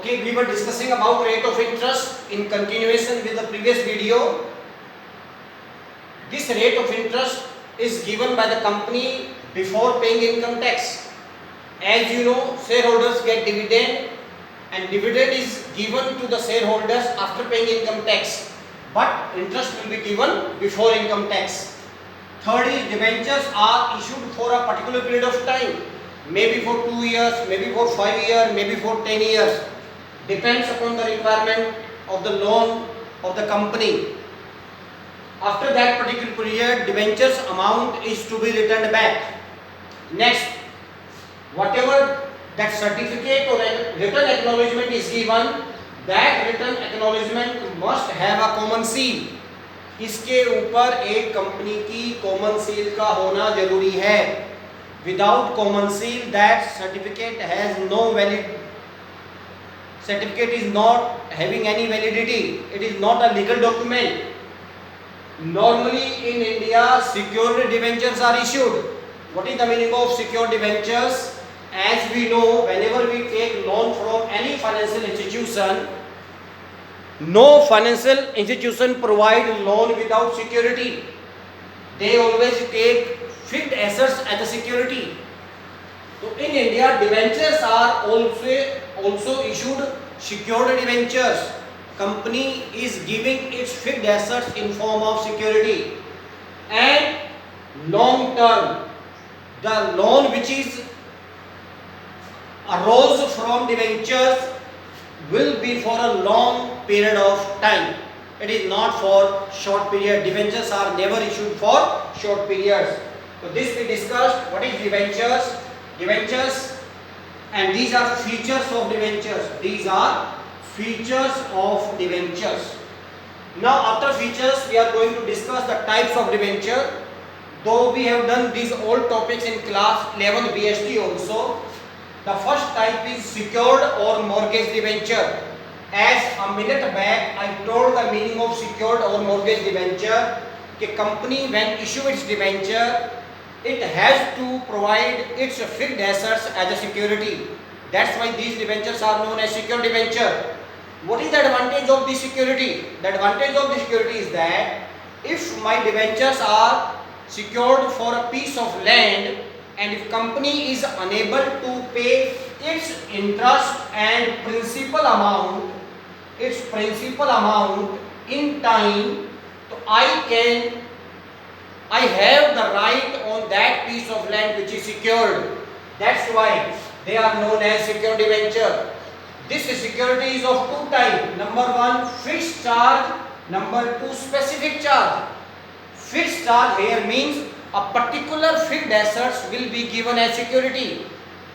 Okay, we were discussing about rate of interest in continuation with the previous video. This rate of interest is given by the company before paying income tax. As you know, shareholders get dividend and dividend is given to the shareholders after paying income tax, but interest will be given before income tax. Third is debentures are issued for a particular period of time, maybe for 2 years, maybe for 5 years, maybe for 10 years. Depends upon the requirement of the loan of the company. After that particular period, debentures amount is to be returned back. Next, whatever that certificate or written acknowledgement is given, that written acknowledgement must have a common seal. इसके ऊपर एक company की common seal का होना जरूरी है. Without common seal, that certificate has no valid. Certificate is not having any validity. It is not a legal document. Normally in India, secured debentures are issued. What is the meaning of secured debentures? As we know, whenever we take loan from any financial institution, no financial institution provide loan without security. They always take fixed assets as a security. So in India, debentures are also issued secured debentures. Company is giving its fixed assets in form of security. And long term, the loan which is arose from debentures will be for a long period of time. It is not for short period. Debentures are never issued for short periods. So this we discussed. What is debentures? Debentures, and these are features of debentures. These are features of debentures. Now after features, we are going to discuss the types of debenture. Though we have done these all topics in class 11 BST also. The first type is secured or mortgage debenture. As a minute back I told the meaning of secured or mortgage debenture. कि company when issue its debenture, it has to provide its fixed assets as a security. That's why these debentures are known as secured debenture. What is the advantage of this security? The advantage of this security is that if my debentures are secured for a piece of land, and if company is unable to pay its interest and principal amount in time, so I have the right on that piece of land which is secured. That's why they are known as secured debenture. This security is of two types. Number one, fixed charge. Number two, specific charge. Fixed charge here means a particular fixed assets will be given as security.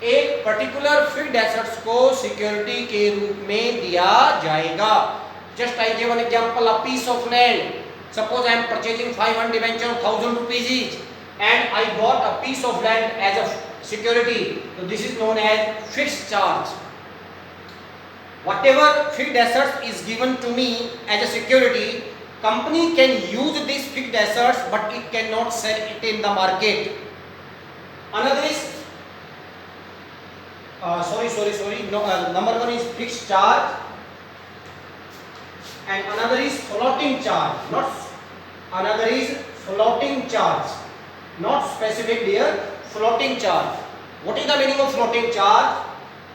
एक particular fixed assets को security के रूप में दिया जाएगा. Just I give an example, a piece of land. Suppose I am purchasing 500 debenture of 1000 rupees each, and I bought a piece of land as a security. So this is known as fixed charge. Whatever fixed assets is given to me as a security, company can use these fixed assets, but it cannot sell it in the market. Another is number one is fixed charge, and another is floating charge. Another is floating charge, not specific here. Floating charge. What is the meaning of floating charge?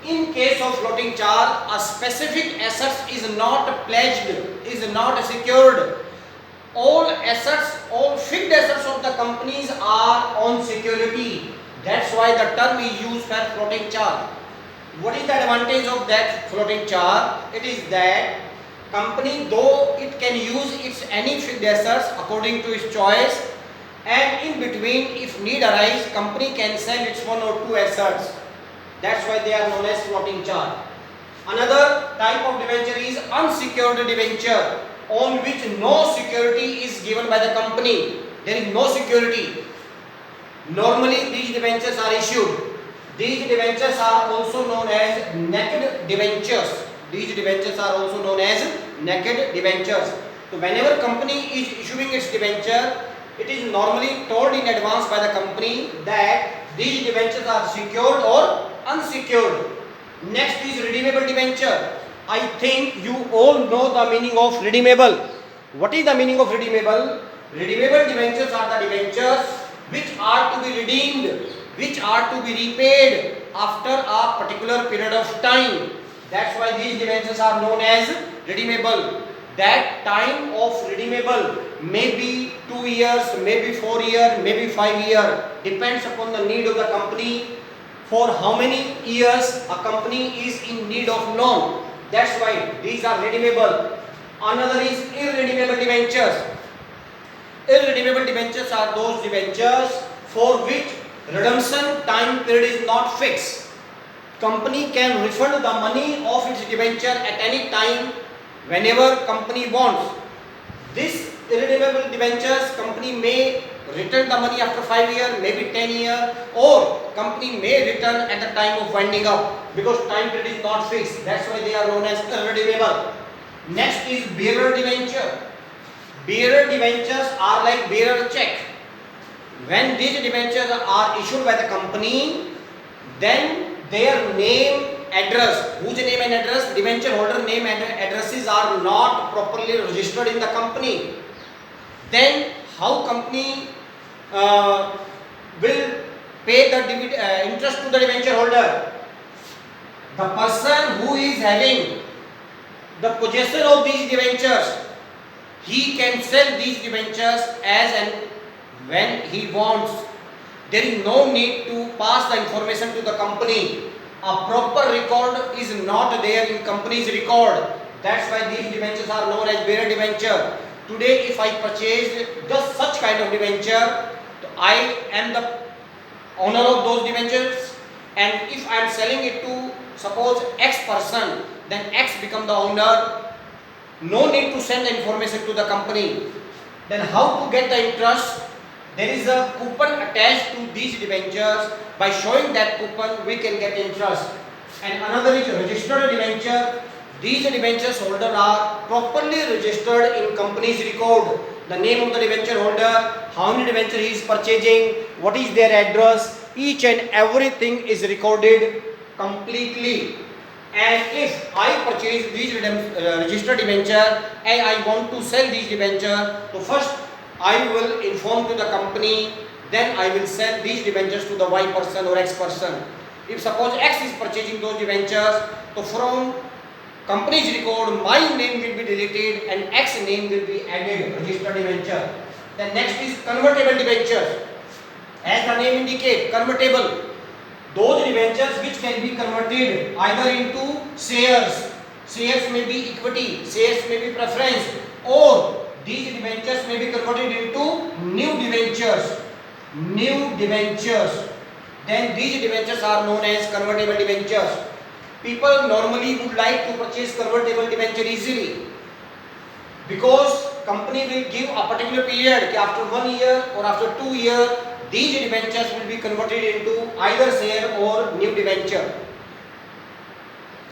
In case of floating charge, a specific asset is not pledged, is not secured. All assets, all fixed assets of the companies are on security. That's why the term is used for floating charge. What is the advantage of that floating charge? It is that company, though it can use its any fixed assets according to its choice, and in between, if need arise, company can sell its one or two assets. That's why they are known as floating charge. Another type of debenture is unsecured debenture, on which no security is given by the company. There is no security. Normally these debentures are issued. These debentures are also known as naked debentures. These debentures are also known as naked debentures. So whenever company is issuing its debenture, it is normally told in advance by the company that these debentures are secured or unsecured. Next is redeemable debenture. I think you all know the meaning of redeemable. What is the meaning of redeemable? Redeemable debentures are the debentures which are to be redeemed, which are to be repaid after a particular period of time. That's why these debentures are known as redeemable. That time of redeemable may be 2 years, maybe 4 years, maybe 5 years, depends upon the need of the company. For how many years a company is in need of loan. That's why these are redeemable. Another is irredeemable debentures. Irredeemable debentures are those debentures for which redemption time period is not fixed. Company can refund the money of its debenture at any time whenever company wants. This irredeemable debentures company may return the money after 5 years, maybe 10 years, or company may return at the time of winding up because time period is not fixed. That's why they are known as irredeemable. Next is bearer debenture. Bearer debentures are like bearer check. When these debentures are issued by the company, then their name, address, whose name and address, debenture holder name and addresses are not properly registered in the company. Then how company will pay the interest to the debenture holder? The person who is having the possession of these debentures, he can sell these debentures as and when he wants. There is no need to pass the information to the company. A proper record is not there in company's record. That's why these debentures are known as bearer debenture. Today if I purchase just such kind of debenture, I am the owner of those debentures, and if I am selling it to suppose X person, then X become the owner. No need to send the information to the company. Then how to get the interest? There is a coupon attached to these debentures. By showing that coupon, we can get interest. And another is registered debenture. These debentures holder are properly registered in company's record. The name of the debenture holder, how many debenture he is purchasing, what is their address, each and everything is recorded completely. And if I purchase these registered debenture and I want to sell these debenture, so first I will inform to the company, then I will sell these debentures to the Y person or X person. If suppose X is purchasing those debentures, so from company's record my name will be deleted and X name will be added, registered debenture. Then next is convertible debentures. As the name indicates, convertible. Those debentures which can be converted either into shares. Shares may be equity, shares may be preference, or these debentures may be converted into new debentures. New debentures. Then these debentures are known as convertible debentures. People normally would like to purchase convertible debenture easily because company will give a particular period after 1 year or after 2 years these debentures will be converted into either share or new debenture.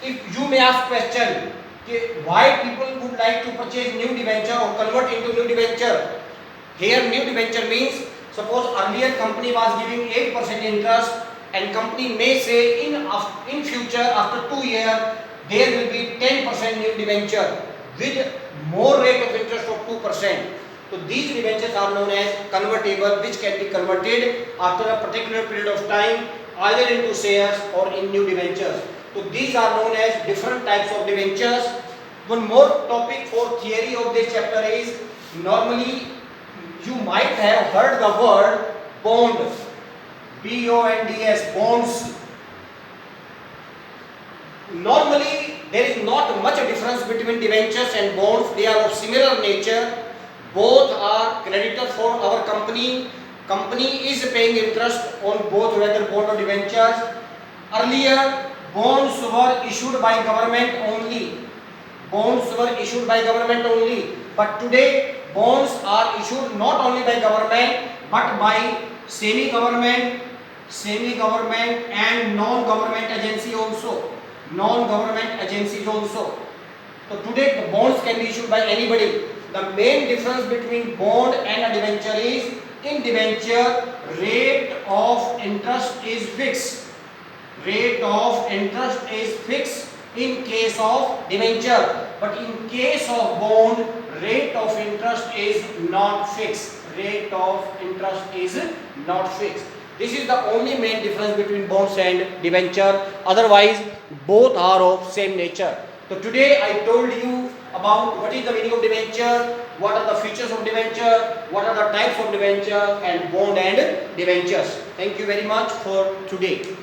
If you may ask question, why people would like to purchase new debenture or convert into new debenture? Here new debenture means suppose earlier company was giving 8% interest and company may say in future after 2 years there will be 10% new debenture with more rate of interest of 2%. So these debentures are known as convertible, which can be converted after a particular period of time either into shares or in new debentures. So these are known as different types of debentures. One more topic for theory of this chapter is, normally you might have heard the word bond, B-O-N-D-S, bonds. Normally there is not much difference between debentures and bonds. They are of similar nature. Both are creditor for our company. Company is paying interest on both, whether bond or debentures. Earlier bonds were issued by government only. Bonds were issued by government only. But today bonds are issued not only by government but by semi-government and non-government agency also. Non-government agencies also. So today the bonds can be issued by anybody. The main difference between bond and a debenture is, in debenture rate of interest is fixed. Rate of interest is fixed in case of debenture, but in case of bond, rate of interest is not fixed. Rate of interest is not fixed. This is the only main difference between bonds and debenture. Otherwise, both are of same nature. So today I told you about what is the meaning of debenture, what are the features of debenture, what are the types of debenture, and bond and debentures. Thank you very much for today.